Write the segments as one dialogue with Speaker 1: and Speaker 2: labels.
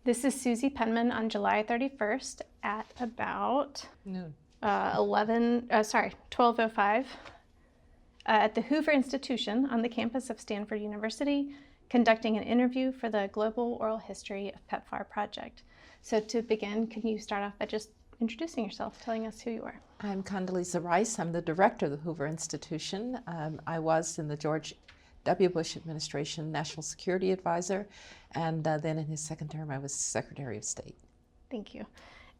Speaker 1: This is Susie Penman on July 31st at about
Speaker 2: noon.
Speaker 1: 12:05 at the Hoover Institution on the campus of Stanford University, conducting an interview for the Global Oral History of PEPFAR project. So to begin, can you start off by just introducing yourself, telling us who you are?
Speaker 2: I'm Condoleezza Rice. I'm the director of the Hoover Institution. I was in the George W. Bush administration National Security Advisor, and then in his second term I was Secretary of State.
Speaker 1: Thank you.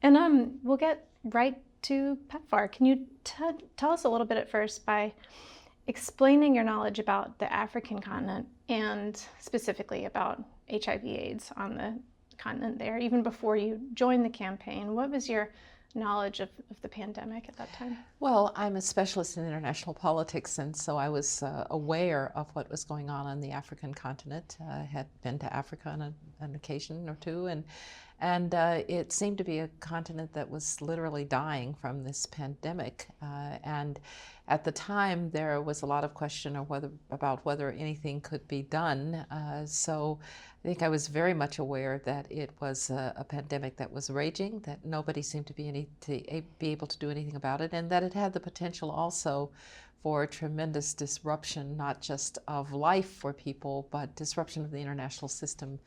Speaker 1: And we'll get right to PEPFAR. Can you tell us a little bit at first by explaining your knowledge about the African continent and specifically about HIV/AIDS on the continent there, even before you joined the campaign? What was your knowledge of the pandemic at that time?
Speaker 2: Well, I'm a specialist in international politics, and so I was aware of what was going on the African continent. I had been to Africa on an occasion or two, and it seemed to be a continent that was literally dying from this pandemic. And at the time, there was a lot of question about whether anything could be done. So I think I was very much aware that it was a pandemic that was raging, that nobody seemed to be able to do anything about it, and that it had the potential also for tremendous disruption, not just of life for people, but disruption of the international system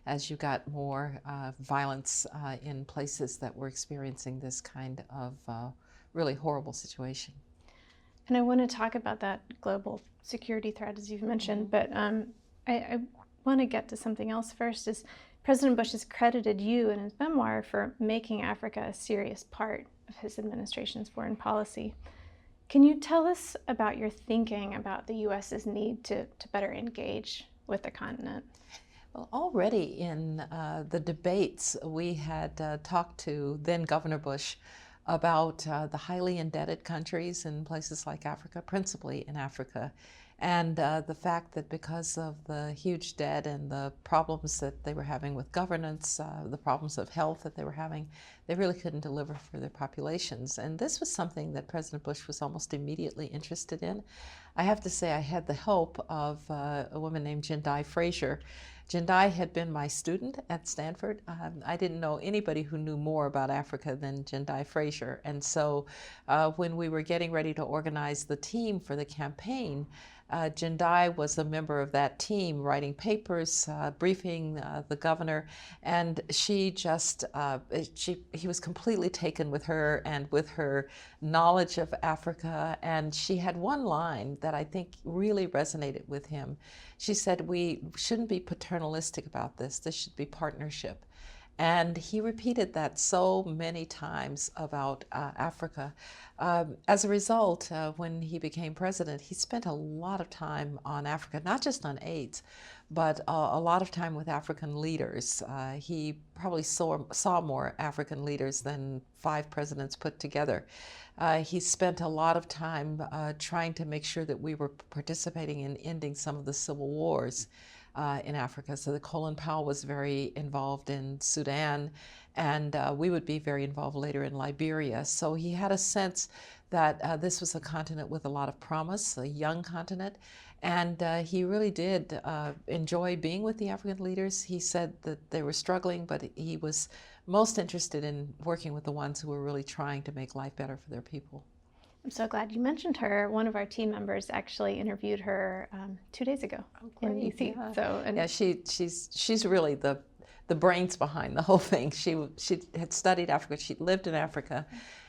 Speaker 2: as you got more violence in places that were experiencing this kind of really horrible situation.
Speaker 1: And I want to talk about that global security threat, as you've mentioned, but I want to get to something else first. Is President Bush has credited you in his memoir for making Africa a serious part of his administration's foreign policy. Can you tell us about your thinking about the U.S.'s need to better engage with the continent?
Speaker 2: Well, already in the debates, we had talked to then Governor Bush about the highly indebted countries in places like Africa, principally in Africa, and the fact that because of the huge debt and the problems that they were having with governance, the problems of health that they were having, they really couldn't deliver for their populations. And this was something that President Bush was almost immediately interested in. I have to say I had the help of a woman named Jendai Frazier. Jendai had been my student at Stanford. I didn't know anybody who knew more about Africa than Jendai Frazier. And so when we were getting ready to organize the team for the campaign, Jendai was a member of that team, writing papers, briefing the governor, and he was completely taken with her and with her knowledge of Africa. And she had one line that I think really resonated with him. She said, "We shouldn't be paternalistic about this. This should be partnership." And he repeated that so many times about Africa. As a result, when he became president, he spent a lot of time on Africa, not just on AIDS, but a lot of time with African leaders. He probably saw more African leaders than 5 presidents put together. He spent a lot of time trying to make sure that we were participating in ending some of the civil wars in Africa. So the Colin Powell was very involved in Sudan, and we would be very involved later in Liberia. So he had a sense that this was a continent with a lot of promise, a young continent, and he really did enjoy being with the African leaders. He said that they were struggling, but he was most interested in working with the ones who were really trying to make life better for their people.
Speaker 1: I'm so glad you mentioned her. One of our team members actually interviewed her 2 days ago in DC.
Speaker 2: Yeah.
Speaker 1: So,
Speaker 2: yeah, she's really the brains behind the whole thing. She had studied Africa. She lived in Africa,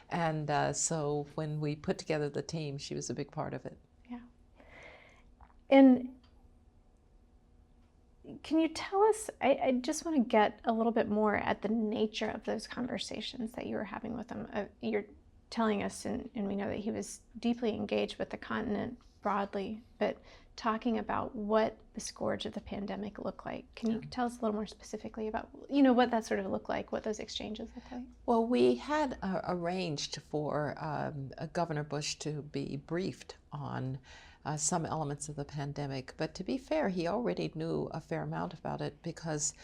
Speaker 2: and so when we put together the team, she was a big part of it.
Speaker 1: Yeah. And can you tell us? I just want to get a little bit more at the nature of those conversations that you were having with them. You're telling us, and we know that he was deeply engaged with the continent broadly, but talking about what the scourge of the pandemic looked like. Can you tell us a little more specifically about, what that sort of looked like, what those exchanges looked like?
Speaker 2: Well, we had arranged for Governor Bush to be briefed on some elements of the pandemic. But to be fair, he already knew a fair amount about it because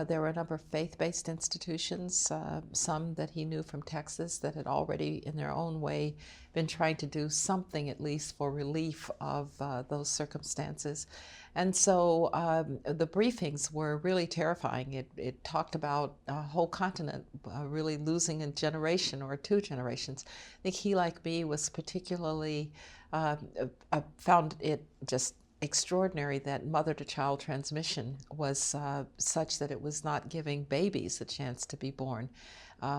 Speaker 2: there were a number of faith-based institutions, some that he knew from Texas that had already in their own way been trying to do something at least for relief of those circumstances. And so the briefings were really terrifying. It talked about a whole continent really losing a generation or 2 generations. I think he, like me, was particularly, found it just extraordinary that mother-to-child transmission was such that it was not giving babies a chance to be born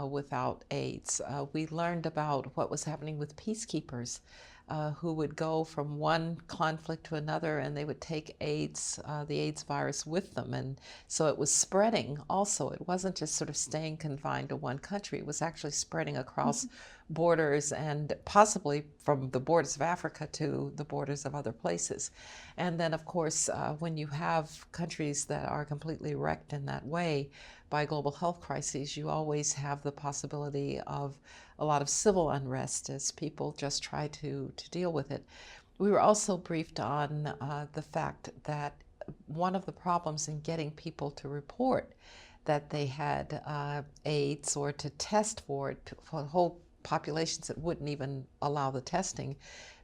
Speaker 2: without AIDS. We learned about what was happening with peacekeepers who would go from one conflict to another, and they would take AIDS, the AIDS virus with them. And so it was spreading also. It wasn't just sort of staying confined to one country. It was actually spreading across borders, and possibly from the borders of Africa to the borders of other places. And then, of course, when you have countries that are completely wrecked in that way by global health crises, you always have the possibility of a lot of civil unrest as people just try to deal with it. We were also briefed on the fact that one of the problems in getting people to report that they had AIDS or to test for it for whole populations that wouldn't even allow the testing,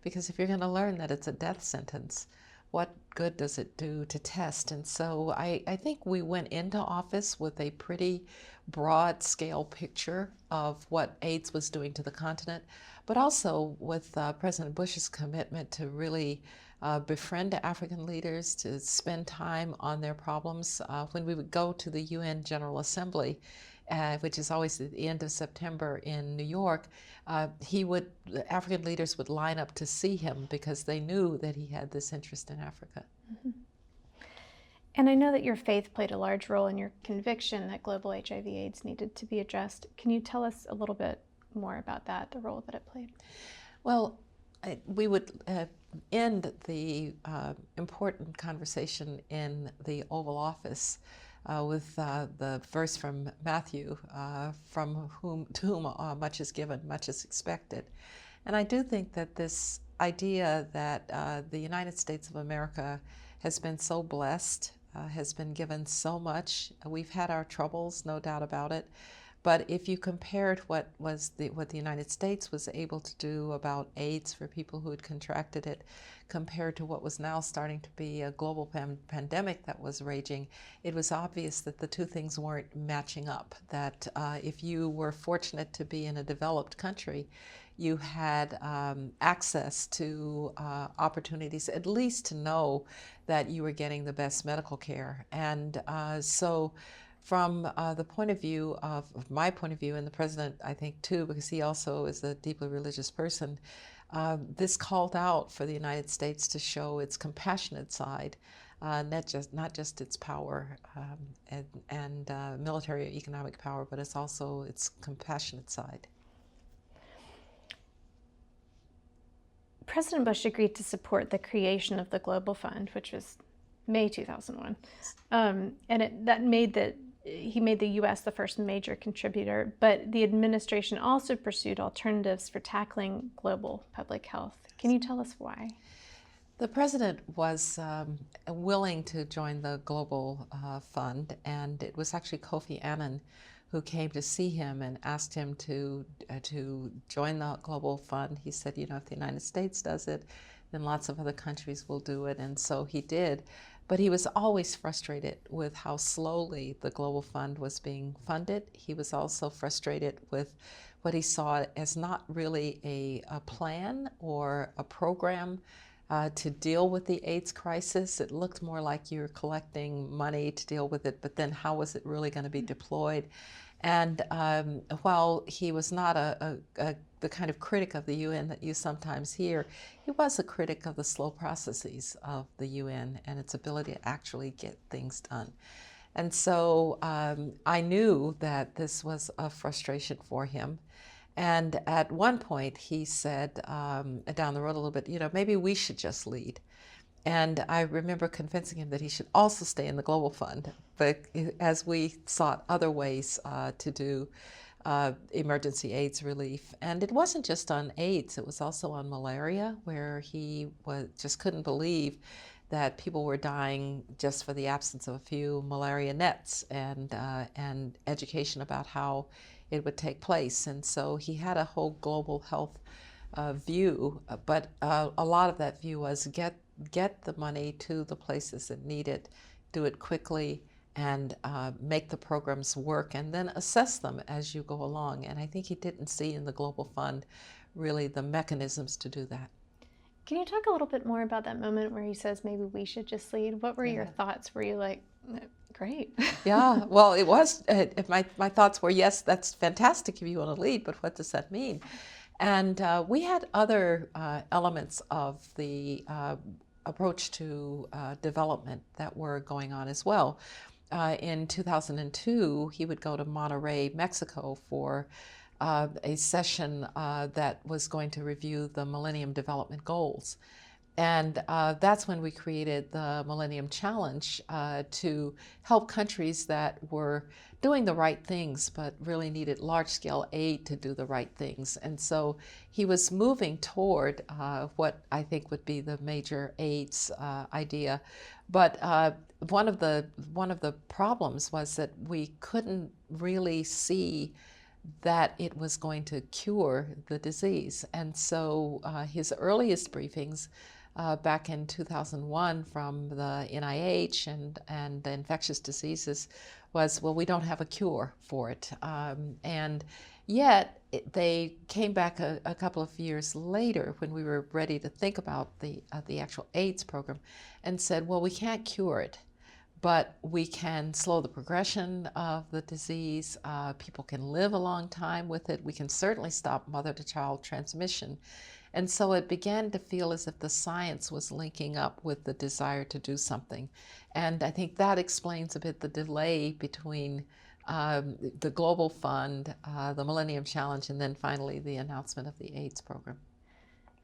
Speaker 2: because if you're going to learn that it's a death sentence, what good does it do to test? And so I think we went into office with a pretty broad scale picture of what AIDS was doing to the continent, but also with President Bush's commitment to really befriend African leaders, to spend time on their problems. When we would go to the UN General Assembly, which is always at the end of September in New York, the African leaders would line up to see him because they knew that he had this interest in Africa.
Speaker 1: Mm-hmm. And I know that your faith played a large role in your conviction that global HIV/AIDS needed to be addressed. Can you tell us a little bit more about that, the role that it played?
Speaker 2: Well, we would end the important conversation in the Oval Office with the verse from Matthew, to whom much is given, much is expected. And I do think that this idea that the United States of America has been so blessed, has been given so much. We've had our troubles, no doubt about it. But if you compared what the United States was able to do about AIDS for people who had contracted it, compared to what was now starting to be a global pandemic that was raging, it was obvious that the two things weren't matching up. That if you were fortunate to be in a developed country, you had access to opportunities, at least to know that you were getting the best medical care. And so from the point of view of my point of view, and the president, I think, too, because he also is a deeply religious person, this called out for the United States to show its compassionate side, not just its power and military or economic power, but it's also its compassionate side.
Speaker 1: President Bush agreed to support the creation of the Global Fund, which was May 2001, and he made the U.S. the first major contributor, but the administration also pursued alternatives for tackling global public health. Can you tell us why?
Speaker 2: The president was willing to join the Global Fund, and it was actually Kofi Annan who came to see him and asked him to join the Global Fund. He said, you know, if the United States does it, then lots of other countries will do it, and so he did. But he was always frustrated with how slowly the Global Fund was being funded. He was also frustrated with what he saw as not really a plan or a program to deal with the AIDS crisis. It looked more like you're collecting money to deal with it, but then how was it really going to be deployed? And while he was not the kind of critic of the UN that you sometimes hear, he was a critic of the slow processes of the UN and its ability to actually get things done. And so I knew that this was a frustration for him. And at one point he said, down the road a little bit, you know, maybe we should just lead. And I remember convincing him that he should also stay in the Global Fund, but as we sought other ways to do emergency AIDS relief. And it wasn't just on AIDS, it was also on malaria, where he just couldn't believe that people were dying just for the absence of a few malaria nets, and education about how it would take place. And so he had a whole global health view, but a lot of that view was get get the money to the places that need it, do it quickly, and make the programs work, and then assess them as you go along. And I think he didn't see in the Global Fund really the mechanisms to do that.
Speaker 1: Can you talk a little bit more about that moment where he says maybe we should just lead? What were your thoughts? Were you like, great?
Speaker 2: Yeah, well, it was, my thoughts were, yes, that's fantastic if you want to lead, but what does that mean? And we had other elements of the approach to development that were going on as well. In 2002, he would go to Monterrey, Mexico for a session that was going to review the Millennium Development Goals. And that's when we created the Millennium Challenge to help countries that were doing the right things but really needed large-scale aid to do the right things. And so he was moving toward what I think would be the major AIDS idea. But one of the problems was that we couldn't really see that it was going to cure the disease. And so his earliest briefings back in 2001 from the NIH and the infectious diseases was, well, we don't have a cure for it. And yet they came back a couple of years later when we were ready to think about the actual AIDS program and said, well, we can't cure it, but we can slow the progression of the disease. People can live a long time with it. We can certainly stop mother-to-child transmission. And so it began to feel as if the science was linking up with the desire to do something. And I think that explains a bit the delay between the Global Fund, the Millennium Challenge, and then finally the announcement of the AIDS program.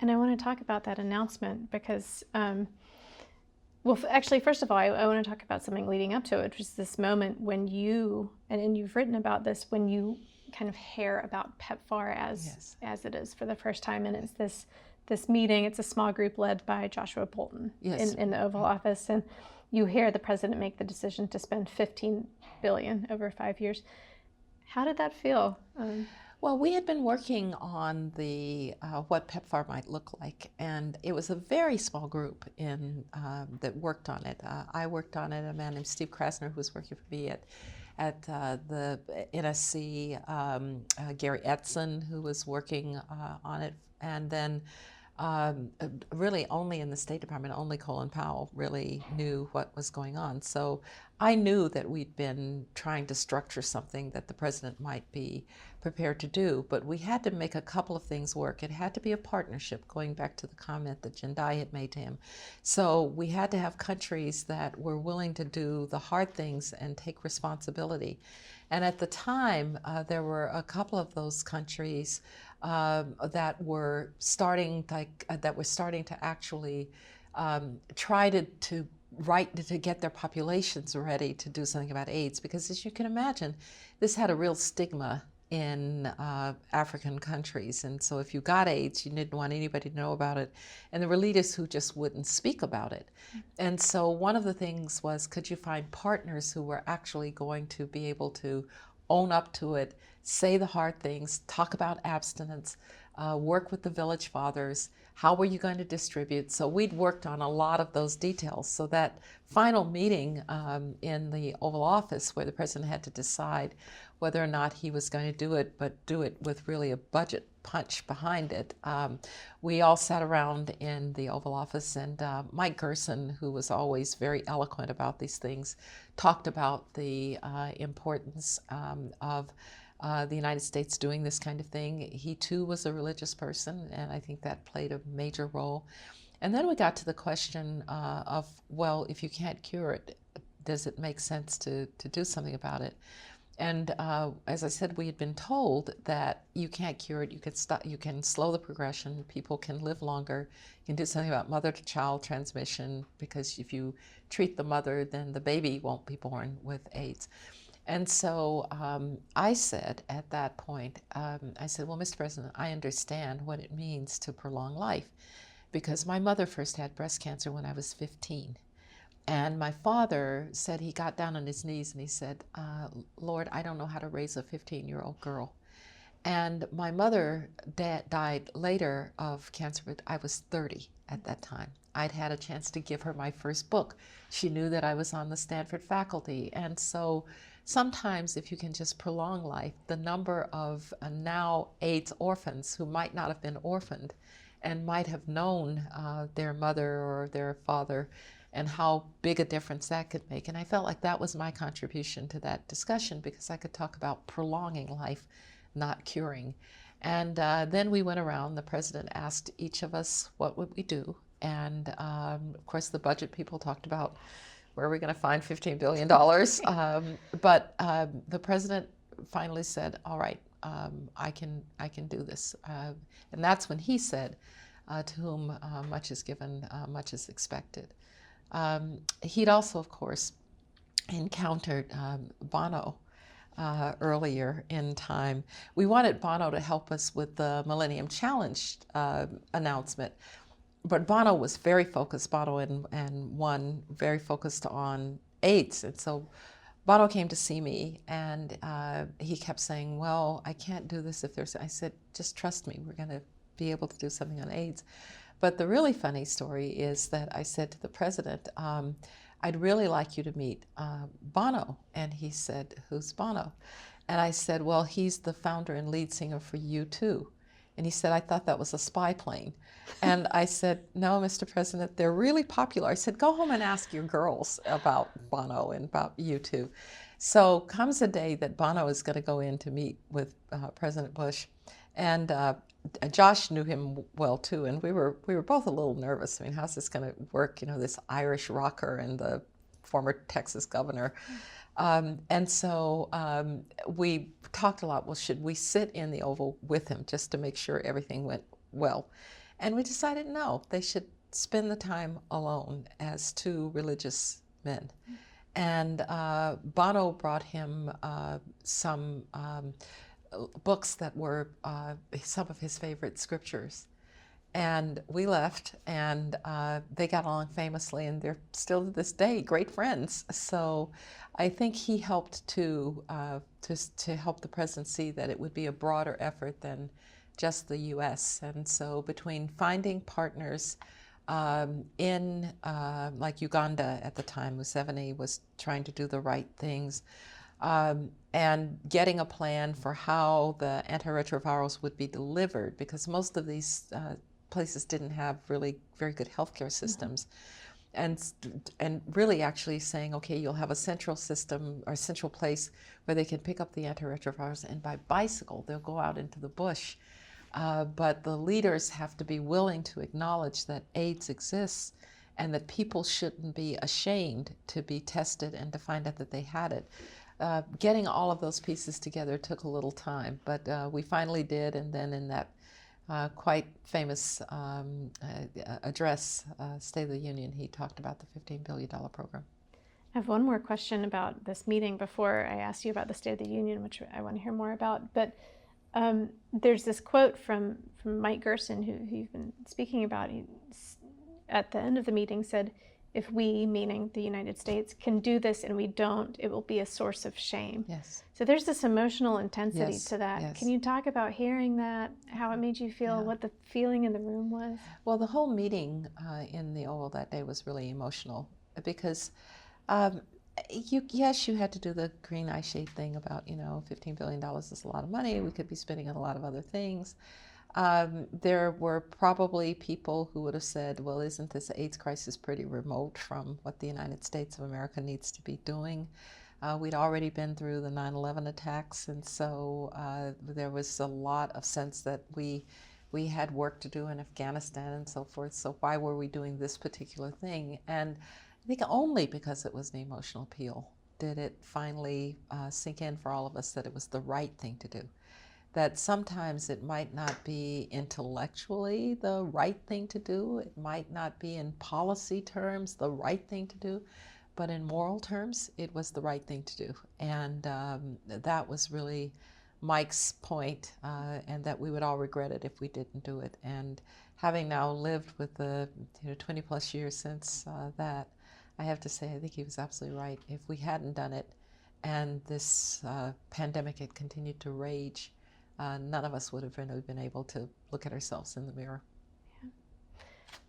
Speaker 1: And I want to talk about that announcement because, well, actually, first of all, I want to talk about something leading up to it, which is this moment when you, and you've written about this, when you kind of hear about PEPFAR as it is for the first time, and it's this meeting. It's a small group led by Joshua Bolten in the Oval Office, and you hear the president make the decision to spend $15 billion over 5 years. How did that feel?
Speaker 2: Well, we had been working on the what PEPFAR might look like, and it was a very small group that worked on it. I worked on it. A man named Steve Krasner, who was working for me at the NSC, Gary Edson, who was working on it, and then really only in the State Department, only Colin Powell really knew what was going on. So I knew that we'd been trying to structure something that the president might be prepared to do, but we had to make a couple of things work. It had to be a partnership, going back to the comment that Jendai had made to him. So we had to have countries that were willing to do the hard things and take responsibility. And at the time, there were a couple of those countries that were starting to actually try to get their populations ready to do something about AIDS, because as you can imagine, this had a real stigma in African countries. And so if you got AIDS, you didn't want anybody to know about it. And there were leaders who just wouldn't speak about it. And so one of the things was, could you find partners who were actually going to be able to own up to it, say the hard things, talk about abstinence, work with the village fathers. How were you going to distribute? So we'd worked on a lot of those details. So that final meeting in the Oval Office, where the president had to decide whether or not he was going to do it, but do it with really a budget punch behind it. We all sat around in the Oval Office, and Mike Gerson, who was always very eloquent about these things, talked about the importance of the United States doing this kind of thing. He too was a religious person, and I think that played a major role. And then we got to the question of, well, if you can't cure it, does it make sense to do something about it? And as I said, we had been told that you can't cure it, you can slow the progression, people can live longer, you can do something about mother-to-child transmission, because if you treat the mother, then the baby won't be born with AIDS. And so I said at that point, I said, well, Mr. President, I understand what it means to prolong life, because my mother first had breast cancer when I was 15. And my father said he got down on his knees and he said, Lord, I don't know how to raise a 15-year-old girl. And my mother died later of cancer, but I was 30. at that time. I'd had a chance to give her my first book. She knew that I was on the Stanford faculty. And so sometimes if you can just prolong life, the number of now AIDS orphans who might not have been orphaned and might have known their mother or their father, and how big a difference that could make. And I felt like that was my contribution to that discussion, because I could talk about prolonging life, not curing. And then we went around, the president asked each of us what would we do. And of course the budget people talked about where are we going to find $15 billion. But the president finally said, all right, I can do this. And that's when he said, to whom much is given, much is expected. He'd also, of course, encountered Bono earlier in time. We wanted Bono to help us with the Millennium Challenge announcement, but Bono was very focused, Bono and one, very focused on AIDS. And so Bono came to see me, and he kept saying, well, I can't do this if there's, I said, just trust me, we're going to be able to do something on AIDS. But the really funny story is that I said to the president, I'd really like you to meet Bono. And he said, who's Bono? And I said, well, he's the founder and lead singer for U2. And he said, I thought that was a spy plane. And I said, no, Mr. President, they're really popular. I said, go home and ask your girls about Bono and about U2. So comes a day that Bono is going to go in to meet with President Bush. And Josh knew him well too, and we were both a little nervous. I mean, how's this going to work? You know, this Irish rocker and the former Texas governor. And so we talked a lot. Well, should we sit in the Oval with him just to make sure everything went well? And we decided no, they should spend the time alone as two religious men. And Bono brought him some books that were some of his favorite scriptures. And we left, and they got along famously, and they're still to this day great friends. So I think he helped to help the president see that it would be a broader effort than just the U.S. And so between finding partners in like Uganda at the time, Museveni was trying to do the right things, and getting a plan for how the antiretrovirals would be delivered, because most of these places didn't have really very good healthcare systems. And really actually saying, okay, you'll have a central system or a central place where they can pick up the antiretrovirals, and by bicycle they'll go out into the bush. But the leaders have to be willing to acknowledge that AIDS exists and that people shouldn't be ashamed to be tested and to find out that they had it. Getting all of those pieces together took a little time, but we finally did, and then in that quite famous address, State of the Union, he talked about the $15 billion program.
Speaker 1: I have one more question about this meeting before I ask you about the State of the Union, which I want to hear more about. But there's this quote from Mike Gerson, who you've been speaking about. He, at the end of the meeting, said, if we, meaning the United States, can do this and we don't, it will be a source of shame.
Speaker 2: Yes.
Speaker 1: So there's this emotional intensity
Speaker 2: Yes,
Speaker 1: to that.
Speaker 2: yes.
Speaker 1: Can you talk about hearing that, how it made you feel,
Speaker 2: Yeah.
Speaker 1: what the feeling in the room was?
Speaker 2: Well, the whole meeting in the Oval that day was really emotional, because yes, you had to do the green eye shade thing about, $15 billion is a lot of money. We could be spending it on a lot of other things. There were probably people who would have said, well, isn't this AIDS crisis pretty remote from what the United States of America needs to be doing? We'd already been through the 9/11 attacks, and so there was a lot of sense that we had work to do in Afghanistan and so forth, so why were we doing this particular thing? And I think only because it was the emotional appeal did it finally sink in for all of us that it was the right thing to do. That sometimes it might not be intellectually the right thing to do, it might not be in policy terms the right thing to do, but in moral terms, it was the right thing to do. And that was really Mike's point, and that we would all regret it if we didn't do it. And having now lived with the 20 plus years since that, I have to say I think he was absolutely right. If we hadn't done it and this pandemic had continued to rage, none of us would have really been able to look at ourselves in the mirror.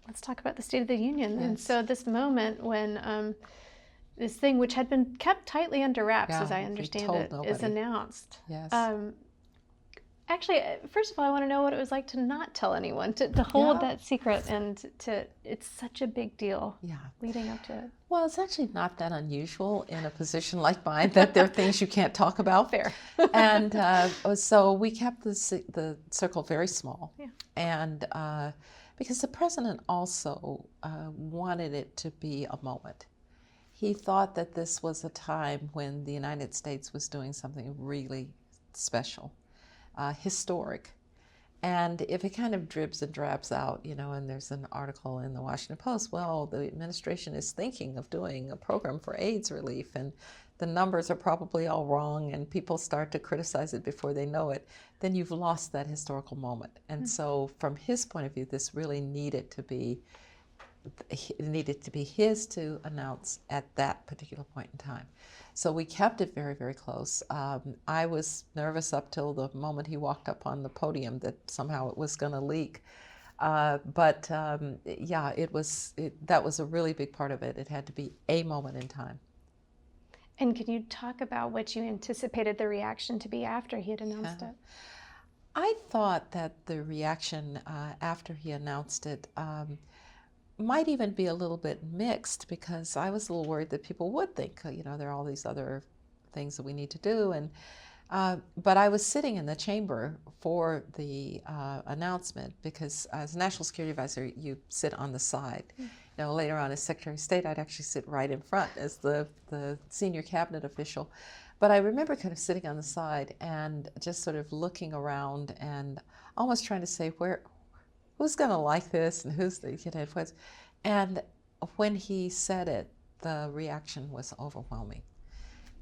Speaker 1: let's talk about the State of the Union. And
Speaker 2: Yes.
Speaker 1: so this moment when this thing, which had been kept tightly under wraps,
Speaker 2: Yeah,
Speaker 1: as I
Speaker 2: we
Speaker 1: understand
Speaker 2: told
Speaker 1: it, is
Speaker 2: nobody.
Speaker 1: announced.
Speaker 2: Yes.
Speaker 1: Actually, first of all, I want to know what it was like to not tell anyone, to hold
Speaker 2: Yeah.
Speaker 1: that secret, and it's such a big deal
Speaker 2: Yeah.
Speaker 1: leading up to it.
Speaker 2: Well, it's actually not that unusual in a position like mine that there are things you can't talk about.
Speaker 1: Fair.
Speaker 2: And so we kept the circle very small.
Speaker 1: Yeah.
Speaker 2: And because the president also wanted it to be a moment. He thought that this was a time when the United States was doing something really special, historic. And if it kind of dribs and drabs out, and there's an article in the Washington Post, well, the administration is thinking of doing a program for AIDS relief, and the numbers are probably all wrong, and people start to criticize it before they know it, then you've lost that historical moment. And so from his point of view, this really needed to be his to announce at that particular point in time. So we kept it very, very close. I was nervous up till the moment he walked up on the podium that somehow it was going to leak. But yeah, that was a really big part of it. It had to be a moment in time.
Speaker 1: And can you talk about what you anticipated the reaction to be after he had announced it?
Speaker 2: I thought that the reaction after he announced it might even be a little bit mixed, because I was a little worried that people would think, there are all these other things that we need to do. And but I was sitting in the chamber for the announcement, because as National Security Advisor, you sit on the side. Later on as Secretary of State, I'd actually sit right in front as the senior cabinet official. But I remember kind of sitting on the side and just sort of looking around and almost trying to say, who's going to like this, and who's the and when he said it, the reaction was overwhelming.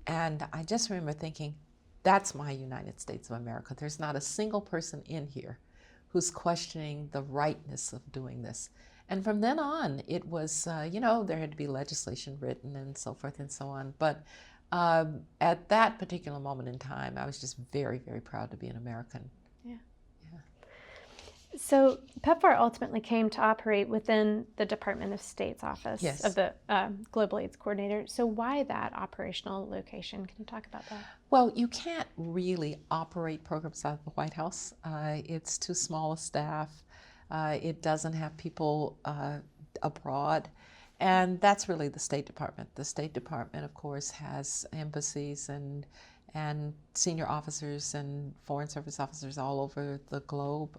Speaker 2: And I just remember thinking, that's my United States of America. There's not a single person in here who's questioning the rightness of doing this. And from then on, it was, there had to be legislation written and so forth and so on. But at that particular moment in time, I was just very, very proud to be an American.
Speaker 1: So PEPFAR ultimately came to operate within the Department of State's office of the Global AIDS Coordinator. So why that operational location? Can you talk about that?
Speaker 2: Well, you can't really operate programs out of the White House. It's too small a staff. It doesn't have people abroad. And that's really the State Department. The State Department, of course, has embassies and senior officers and Foreign Service officers all over the globe.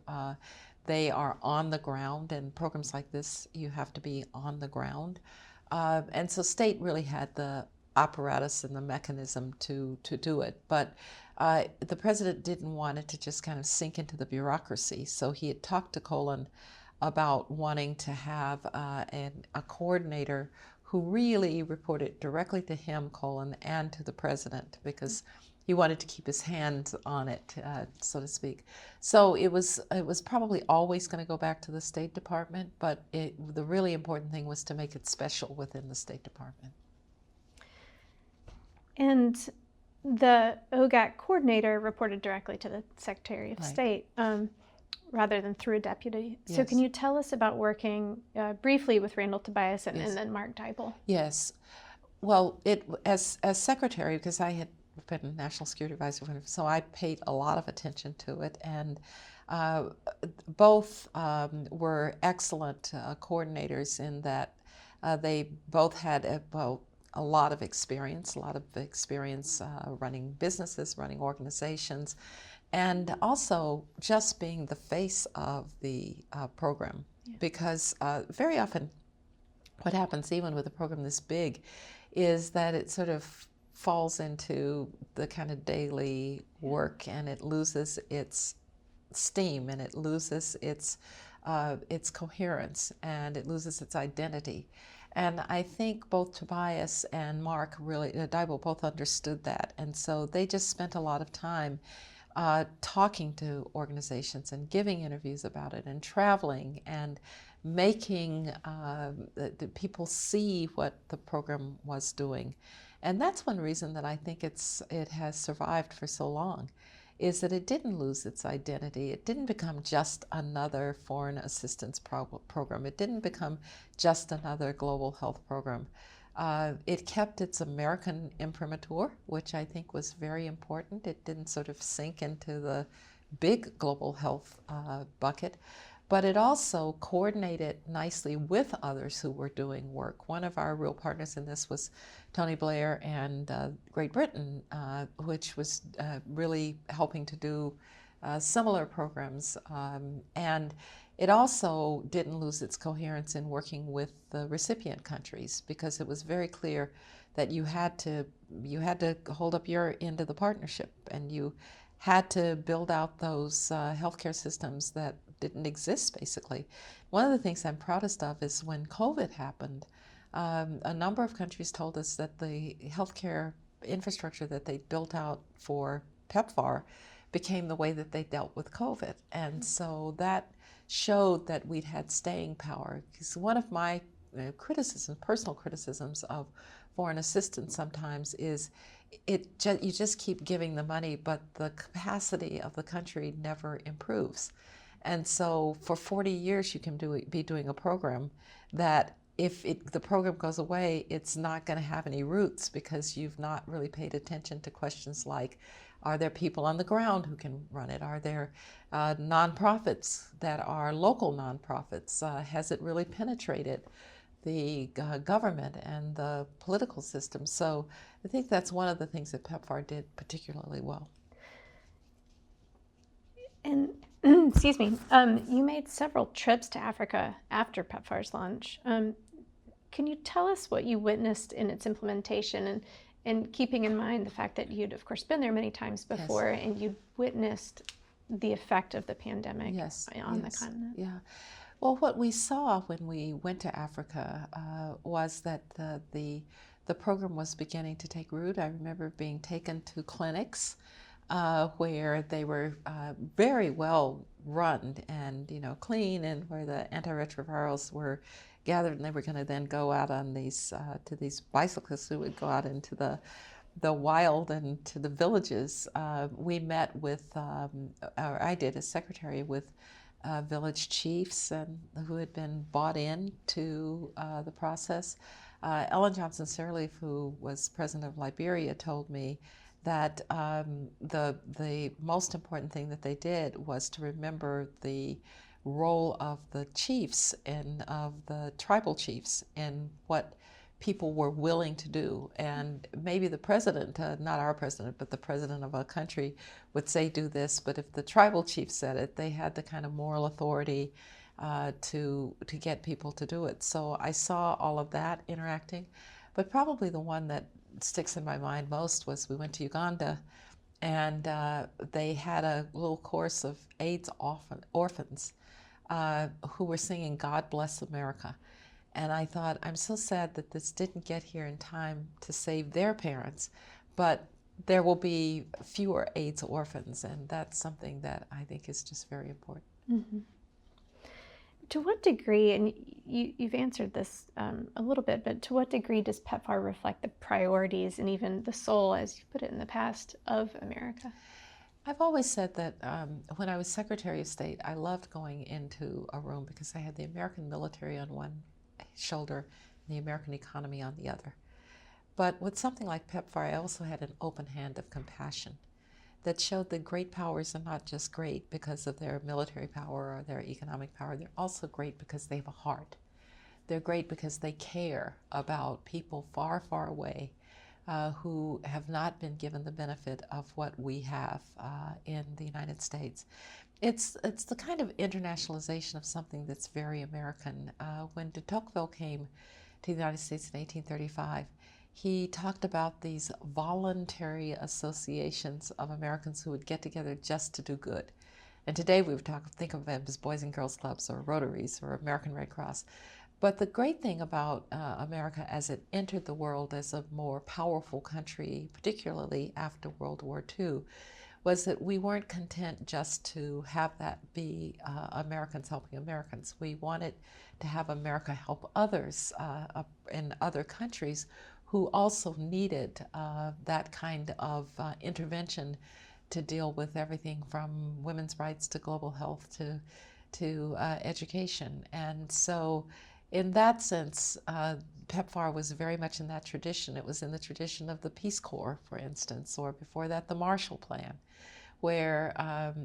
Speaker 2: They are on the ground, and programs like this, you have to be on the ground. And so State really had the apparatus and the mechanism to do it. But the president didn't want it to just kind of sink into the bureaucracy. So he had talked to Colin about wanting to have a coordinator who really reported directly to him, Colin, and to the president, because he wanted to keep his hands on it, so to speak. So it was probably always going to go back to the State Department, but the really important thing was to make it special within the State Department.
Speaker 1: And the OGAC coordinator reported directly to the Secretary of State rather than through a deputy. So can you tell us about working briefly with Randall Tobias and then Mark Dybel?
Speaker 2: Yes. Well, as secretary, because I had been National Security Advisor, so I paid a lot of attention to it, and both were excellent coordinators in that they both had a lot of experience running businesses, running organizations, and also just being the face of the program. Because very often what happens, even with a program this big, is that it sort of falls into the kind of daily work, and it loses its steam, and it loses its coherence, and it loses its identity. And I think both Tobias and Mark Dybel both understood that, and so they just spent a lot of time talking to organizations and giving interviews about it and traveling and making the people see what the program was doing. And that's one reason that I think it has survived for so long, is that it didn't lose its identity. It didn't become just another foreign assistance program. It didn't become just another global health program. It kept its American imprimatur, which I think was very important. It didn't sort of sink into the big global health bucket, but it also coordinated nicely with others who were doing work. One of our real partners in this was Tony Blair and Great Britain, which was really helping to do similar programs. And it also didn't lose its coherence in working with the recipient countries, because it was very clear that you had to hold up your end of the partnership, and you had to build out those healthcare systems that didn't exist, basically. One of the things I'm proudest of is when COVID happened, a number of countries told us that the healthcare infrastructure that they built out for PEPFAR became the way that they dealt with COVID. And so that showed that we'd had staying power. Because one of my personal criticisms of foreign assistance sometimes is you just keep giving the money, but the capacity of the country never improves. And so for 40 years you can be doing a program that if the program goes away, it's not going to have any roots, because you've not really paid attention to questions like, are there people on the ground who can run it? Are there nonprofits that are local nonprofits? Has it really penetrated the government and the political system? So I think that's one of the things that PEPFAR did particularly well.
Speaker 1: And excuse me, you made several trips to Africa after PEPFAR's launch. Can you tell us what you witnessed in its implementation, and keeping in mind the fact that you'd, of course, been there many times before, yes, and you witnessed the effect of the pandemic, yes, on the continent?
Speaker 2: Yeah. Well, what we saw when we went to Africa was that the program was beginning to take root. I remember being taken to clinics where they were very well run and clean, and where the antiretrovirals were gathered, and they were going to then go out on these to these bicyclists who would go out into the wild and to the villages. We met with, or I did as secretary, with village chiefs and who had been bought in to the process. Ellen Johnson Sirleaf, who was president of Liberia, told me that the most important thing that they did was to remember the role of the chiefs and of the tribal chiefs and what people were willing to do. And maybe the president, not our president, but the president of a country would say do this, but if the tribal chief said it, they had the kind of moral authority to get people to do it. So I saw all of that interacting, but probably the one that sticks in my mind most was we went to Uganda, and they had a little course of AIDS orphans who were singing God Bless America. And I thought, I'm so sad that this didn't get here in time to save their parents, but there will be fewer AIDS orphans, and that's something that I think is just very important.
Speaker 1: Mm-hmm. To what degree, and you've answered this a little bit, but to what degree does PEPFAR reflect the priorities and even the soul, as you put it in the past, of America?
Speaker 2: I've always said that when I was Secretary of State, I loved going into a room because I had the American military on one shoulder and the American economy on the other. But with something like PEPFAR, I also had an open hand of compassion that showed that great powers are not just great because of their military power or their economic power. They're also great because they have a heart. They're great because they care about people far, far away who have not been given the benefit of what we have in the United States. It's the kind of internationalization of something that's very American. When de Tocqueville came to the United States in 1835, he talked about these voluntary associations of Americans who would get together just to do good. And today we would think of them as Boys and Girls Clubs or Rotaries or American Red Cross. But the great thing about America as it entered the world as a more powerful country, particularly after World War II, was that we weren't content just to have that be Americans helping Americans. We wanted to have America help others in other countries who also needed that kind of intervention to deal with everything from women's rights to global health to education. And so in that sense, PEPFAR was very much in that tradition. It was in the tradition of the Peace Corps, for instance, or before that, the Marshall Plan, where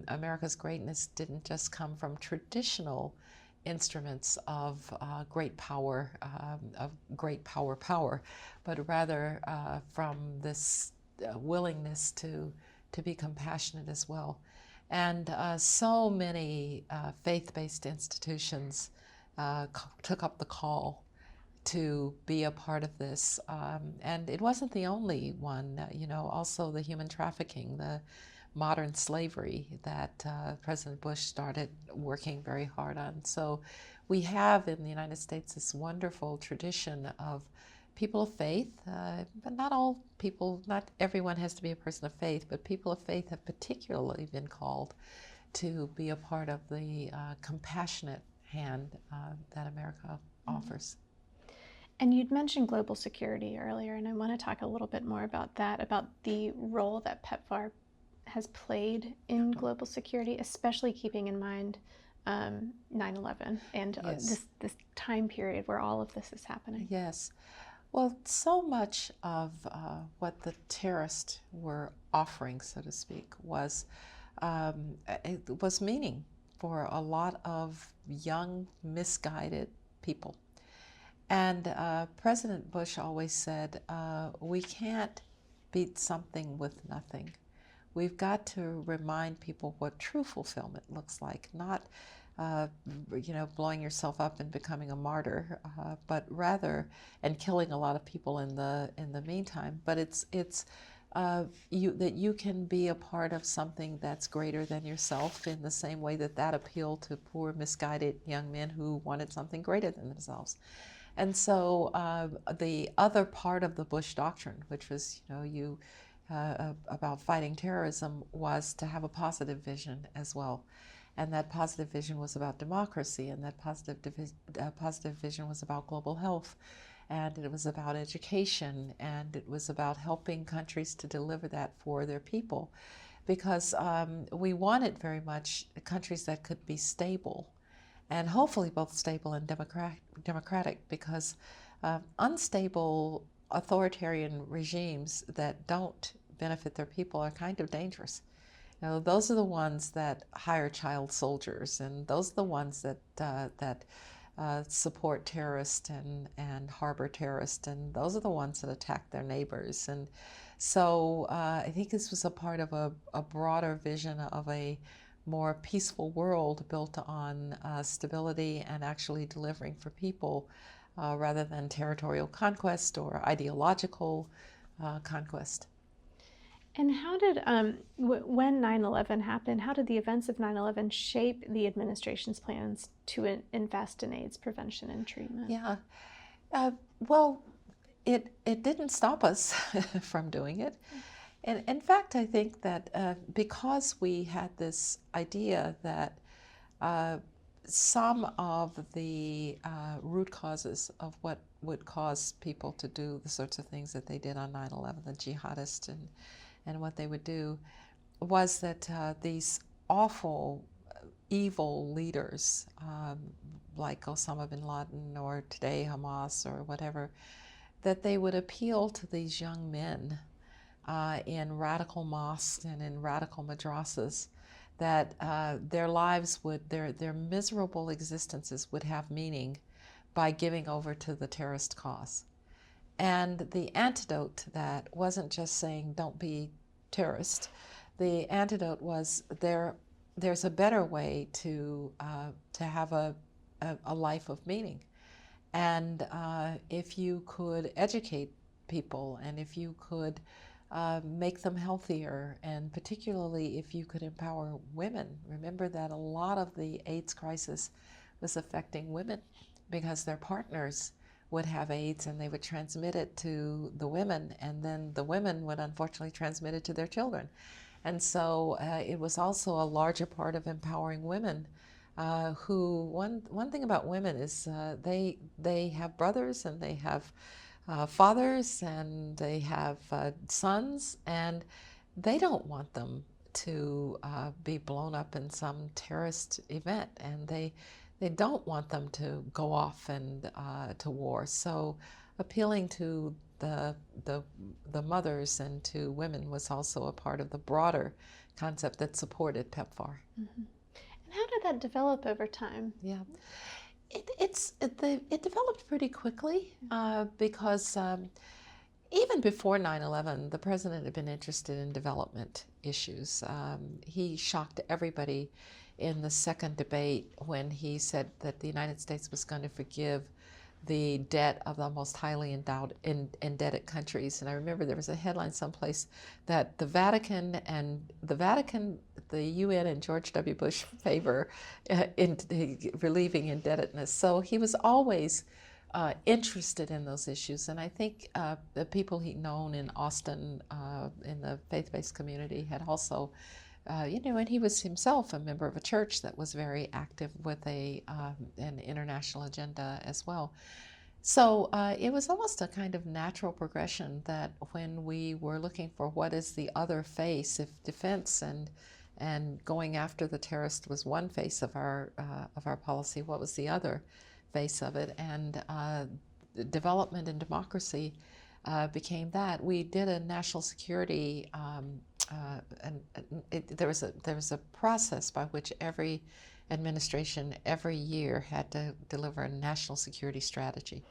Speaker 2: America's greatness didn't just come from traditional instruments of great power, but rather from this willingness to be compassionate as well. And so many faith-based institutions took up the call to be a part of this. And it wasn't the only one, also the human trafficking, the modern slavery that President Bush started working very hard on. So we have in the United States this wonderful tradition of people of faith, but not all people, not everyone has to be a person of faith, but people of faith have particularly been called to be a part of the compassionate hand that America offers.
Speaker 1: And you'd mentioned global security earlier, and I want to talk a little bit more about that, about the role that PEPFAR has played in global security, especially keeping in mind 9/11 and
Speaker 2: Yes.
Speaker 1: this time period where all of this is happening.
Speaker 2: Yes. Well, so much of what the terrorists were offering, so to speak, was meaning for a lot of young, misguided people. And President Bush always said, we can't beat something with nothing. We've got to remind people what true fulfillment looks like, not blowing yourself up and becoming a martyr, but rather, and killing a lot of people in the meantime. But it's that you can be a part of something that's greater than yourself, in the same way that appealed to poor, misguided young men who wanted something greater than themselves. And so the other part of the Bush doctrine, which was about fighting terrorism, was to have a positive vision as well. And that positive vision was about democracy, and that positive vision was about global health, and it was about education, and it was about helping countries to deliver that for their people. Because we wanted very much countries that could be stable, and hopefully both stable and democratic, because unstable authoritarian regimes that don't benefit their people are kind of dangerous. Those are the ones that hire child soldiers, and those are the ones that support terrorists and harbor terrorists, and those are the ones that attack their neighbors. And so I think this was a part of a broader vision of a more peaceful world built on stability and actually delivering for people, rather than territorial conquest or ideological conquest.
Speaker 1: And how did, when 9/11 happened, how did the events of 9/11 shape the administration's plans to invest in AIDS prevention and treatment?
Speaker 2: Yeah. Well, it didn't stop us from doing it. And in fact, I think that because we had this idea that some of the root causes of what would cause people to do the sorts of things that they did on 9/11, the jihadists and what they would do, was that these awful, evil leaders, like Osama bin Laden or today Hamas or whatever, that they would appeal to these young men in radical mosques and in radical madrasas, that their lives would, their miserable existences would have meaning by giving over to the terrorist cause. And the antidote to that wasn't just saying, don't be terrorist. The antidote was, there's a better way to have a life of meaning. And if you could educate people, and if you could make them healthier, and particularly if you could empower women. Remember that a lot of the AIDS crisis was affecting women, because their partners would have AIDS and they would transmit it to the women, and then the women would unfortunately transmit it to their children. And so it was also a larger part of empowering women, who, one thing about women is they have brothers, and they have fathers, and they have sons, and they don't want them to be blown up in some terrorist event, and they don't want them to go off and to war. So appealing to the mothers and to women was also a part of the broader concept that supported PEPFAR.
Speaker 1: Mm-hmm. And how did that develop over time?
Speaker 2: Yeah, it developed pretty quickly because even before 9/11, the president had been interested in development issues. He shocked everybody in the second debate when he said that the United States was going to forgive the debt of the most highly indebted countries. And I remember there was a headline someplace that the UN and George W. Bush favor in relieving indebtedness. So he was always interested in those issues. And I think the people he'd known in Austin in the faith-based community had also and he was himself a member of a church that was very active with an international agenda as well. So it was almost a kind of natural progression that when we were looking for what is the other face, if defense and going after the terrorist was one face of our policy, what was the other face of it? And development and democracy became that. We did a national security. There was a process by which every administration every year had to deliver a national security strategy.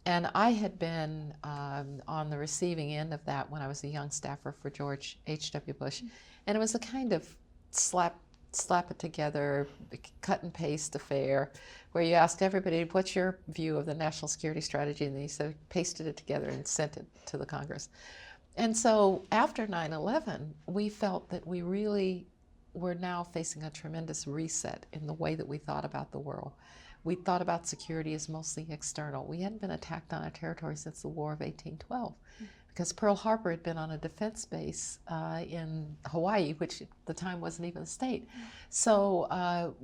Speaker 2: And I had been on the receiving end of that when I was a young staffer for George H.W. Bush. And it was a kind of slap it together, cut and paste affair where you asked everybody, what's your view of the national security strategy? And they said, pasted it together and sent it to the Congress. And so after 9/11, we felt that we really were now facing a tremendous reset in the way that we thought about the world. We thought about security as mostly external. We hadn't been attacked on our territory since the War of 1812 because Pearl Harbor had been on a defense base in Hawaii, which at the time wasn't even a state. So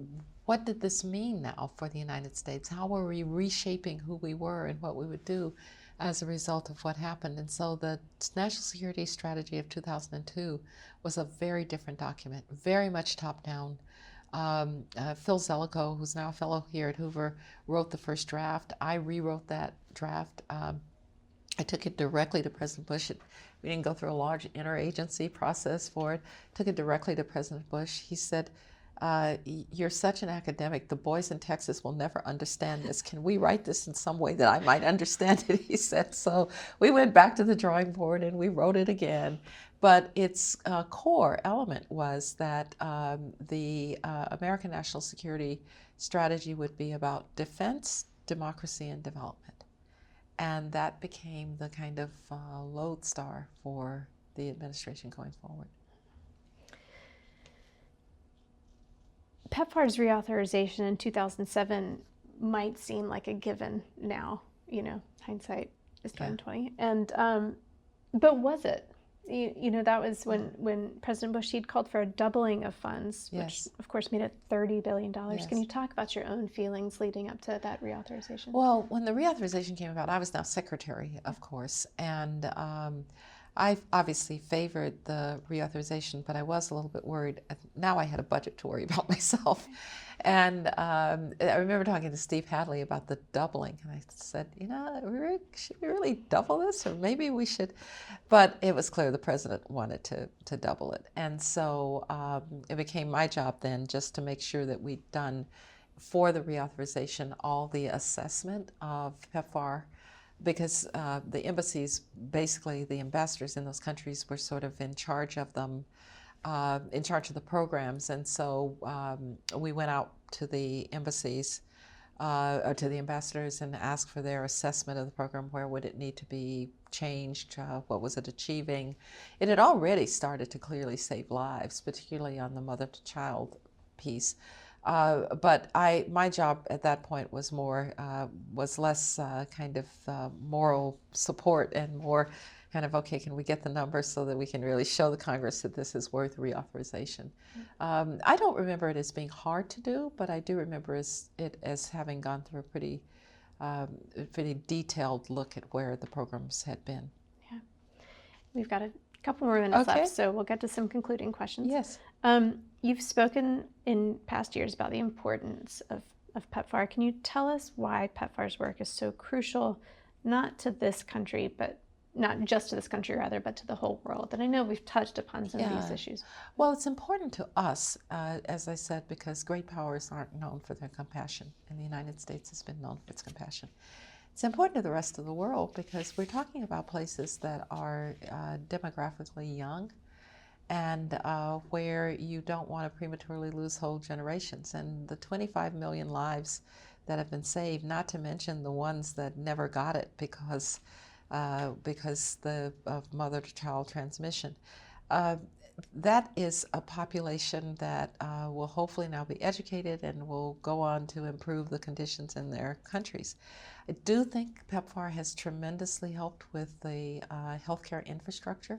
Speaker 2: what did this mean now for the United States? How were we reshaping who we were and what we would do as a result of what happened? And so the National Security Strategy of 2002 was a very different document, very much top-down. Phil Zellico, who's now a fellow here at Hoover, wrote the first draft. I rewrote that draft. I took it directly to President Bush. We didn't go through a large interagency process for it. Took it directly to President Bush. He said, you're such an academic, the boys in Texas will never understand this. Can we write this in some way that I might understand it? He said. So we went back to the drawing board and we wrote it again. But its core element was that the American national security strategy would be about defense, democracy, and development. And that became the kind of lodestar for the administration going forward.
Speaker 1: PEPFAR's reauthorization in 2007 might seem like a given now, hindsight is 2020. And but was it? That was when President Bush, he'd called for a doubling of funds, which of course made it $30 billion. Yes. Can you talk about your own feelings leading up to that reauthorization?
Speaker 2: Well, when the reauthorization came about, I was now secretary, of course, and I obviously favored the reauthorization, but I was a little bit worried. Now I had a budget to worry about myself. And I remember talking to Steve Hadley about the doubling, and I said, should we really double this, or maybe we should? But it was clear the president wanted to double it. And so it became my job then just to make sure that we'd done, for the reauthorization, all the assessment of PEPFAR, because the embassies, basically the ambassadors in those countries, were sort of in charge of them, in charge of the programs. And so we went out to the embassies, or to the ambassadors, and asked for their assessment of the program. Where would it need to be changed? What was it achieving? It had already started to clearly save lives, particularly on the mother-to-child piece. But my job at that point was less kind of moral support and more kind of, okay, can we get the numbers so that we can really show the Congress that this is worth reauthorization? I don't remember it as being hard to do, but I do remember it as having gone through a pretty detailed look at where the programs had been.
Speaker 1: Yeah. We've got a A couple more minutes
Speaker 2: Okay.
Speaker 1: left, so we'll get to some concluding questions.
Speaker 2: Yes.
Speaker 1: You've spoken in past years about the importance of PEPFAR. Can you tell us why PEPFAR's work is so crucial, not to this country, but not just to this country, rather, but to the whole world? And I know we've touched upon some of these issues.
Speaker 2: Well, it's important to us, as I said, because great powers aren't known for their compassion, and the United States has been known for its compassion. It's important to the rest of the world because we're talking about places that are demographically young and where you don't want to prematurely lose whole generations. And the 25 million lives that have been saved, not to mention the ones that never got it because of mother-to-child transmission. That is a population that will hopefully now be educated and will go on to improve the conditions in their countries. I do think PEPFAR has tremendously helped with the healthcare infrastructure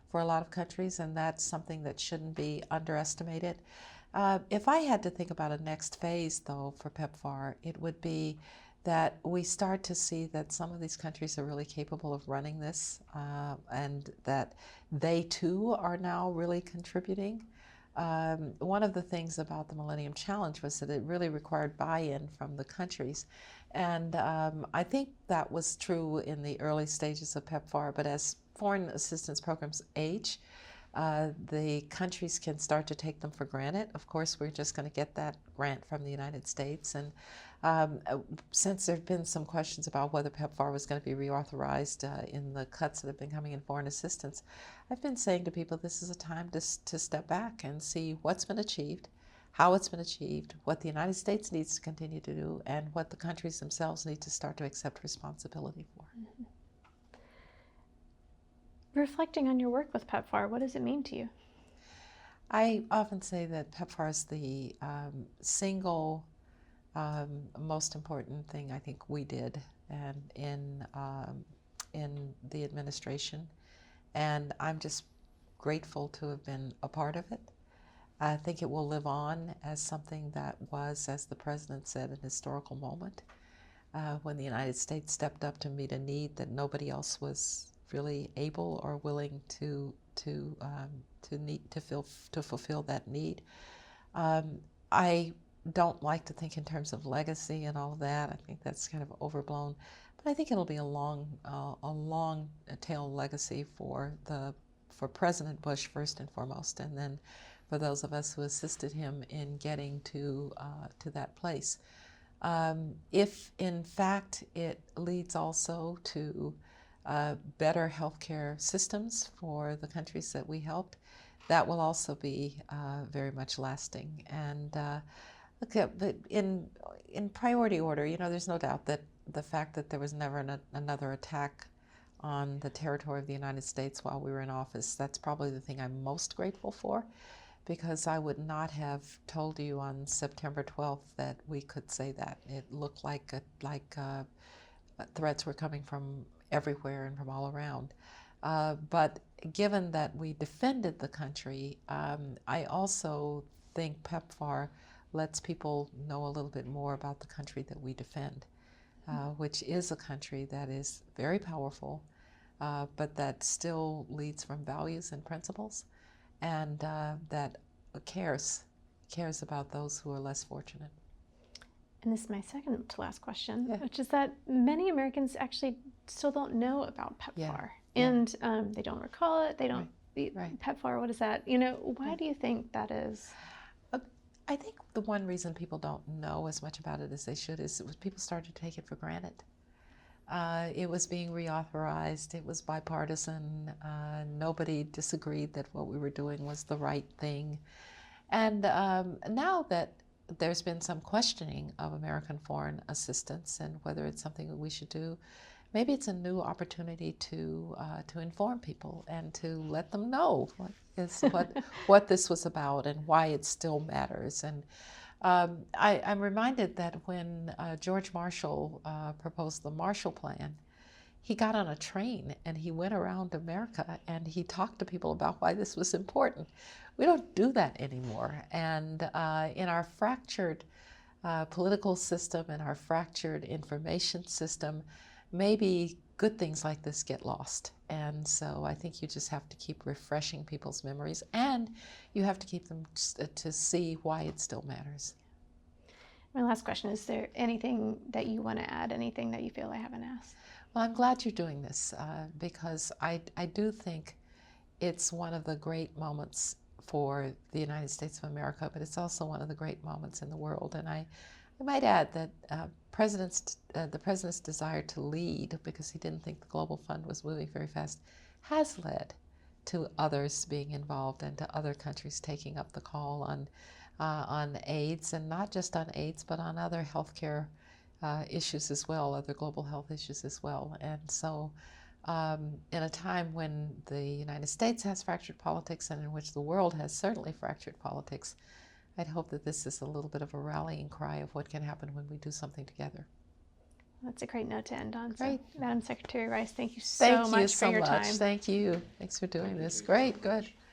Speaker 2: for a lot of countries, and that's something that shouldn't be underestimated. If I had to think about a next phase, though, for PEPFAR, it would be that we start to see that some of these countries are really capable of running this, and that they too are now really contributing. One of the things about the Millennium Challenge was that it really required buy-in from the countries. And I think that was true in the early stages of PEPFAR, but as foreign assistance programs age, the countries can start to take them for granted. Of course, we're just going to get that grant from the United States. And since there have been some questions about whether PEPFAR was going to be reauthorized in the cuts that have been coming in foreign assistance, I've been saying to people this is a time to step back and see what's been achieved, how it's been achieved, what the United States needs to continue to do, and what the countries themselves need to start to accept responsibility for.
Speaker 1: Mm-hmm. Reflecting on your work with PEPFAR, what does it mean to you?
Speaker 2: I often say that PEPFAR is the single most important thing I think we did and in the administration, and I'm just grateful to have been a part of it. I think it will live on as something that was, as the President said, an historical moment when the United States stepped up to meet a need that nobody else was really able or willing to fulfill that need. I don't like to think in terms of legacy and all of that. I think that's kind of overblown, but I think it'll be a long tail legacy for President Bush first and foremost, and then for those of us who assisted him in getting to that place. If in fact it leads also to better healthcare systems for the countries that we helped, that will also be very much lasting. And look, but in priority order, you know, there's no doubt that the fact that there was never another attack on the territory of the United States while we were in office, that's probably the thing I'm most grateful for, because I would not have told you on September 12th that we could say that. It looked like threats were coming from everywhere and from all around. But given that we defended the country, I also think PEPFAR lets people know a little bit more about the country that we defend, which is a country that is very powerful, but that still leads from values and principles, and that cares about those who are less fortunate.
Speaker 1: And this is my second to last question,
Speaker 2: Yeah.
Speaker 1: which is that many Americans actually still don't know about PEPFAR, and they don't recall it. They don't.
Speaker 2: Right.
Speaker 1: PEPFAR, what is that? You know, why do you think that is?
Speaker 2: I think the one reason people don't know as much about it as they should is people started to take it for granted. It was being reauthorized. It was bipartisan. Nobody disagreed that what we were doing was the right thing. And now that there's been some questioning of American foreign assistance and whether it's something that we should do, maybe it's a new opportunity to inform people and to let them know what this was about and why it still matters. And I'm reminded that when George Marshall proposed the Marshall Plan, he got on a train and he went around America and he talked to people about why this was important. We don't do that anymore. And in our fractured political system and our fractured information system, maybe good things like this get lost. And so I think you just have to keep refreshing people's memories, and you have to keep them to see why it still matters.
Speaker 1: My last question, is there anything that you want to add, anything that you feel I haven't asked?
Speaker 2: Well, I'm glad you're doing this because I do think it's one of the great moments for the United States of America, but it's also one of the great moments in the world. And I might add that the president's desire to lead, because he didn't think the Global Fund was moving very fast, has led to others being involved and to other countries taking up the call on AIDS, and not just on AIDS, but on other healthcare issues as well, other global health issues as well. And so in a time when the United States has fractured politics and in which the world has certainly fractured politics, I'd hope that this is a little bit of a rallying cry of what can happen when we do something together.
Speaker 1: That's a great note to end on.
Speaker 2: Great.
Speaker 1: So, Madam Secretary Rice, thank you so much for your time.
Speaker 2: Thank you. Thanks for doing this. Great, good.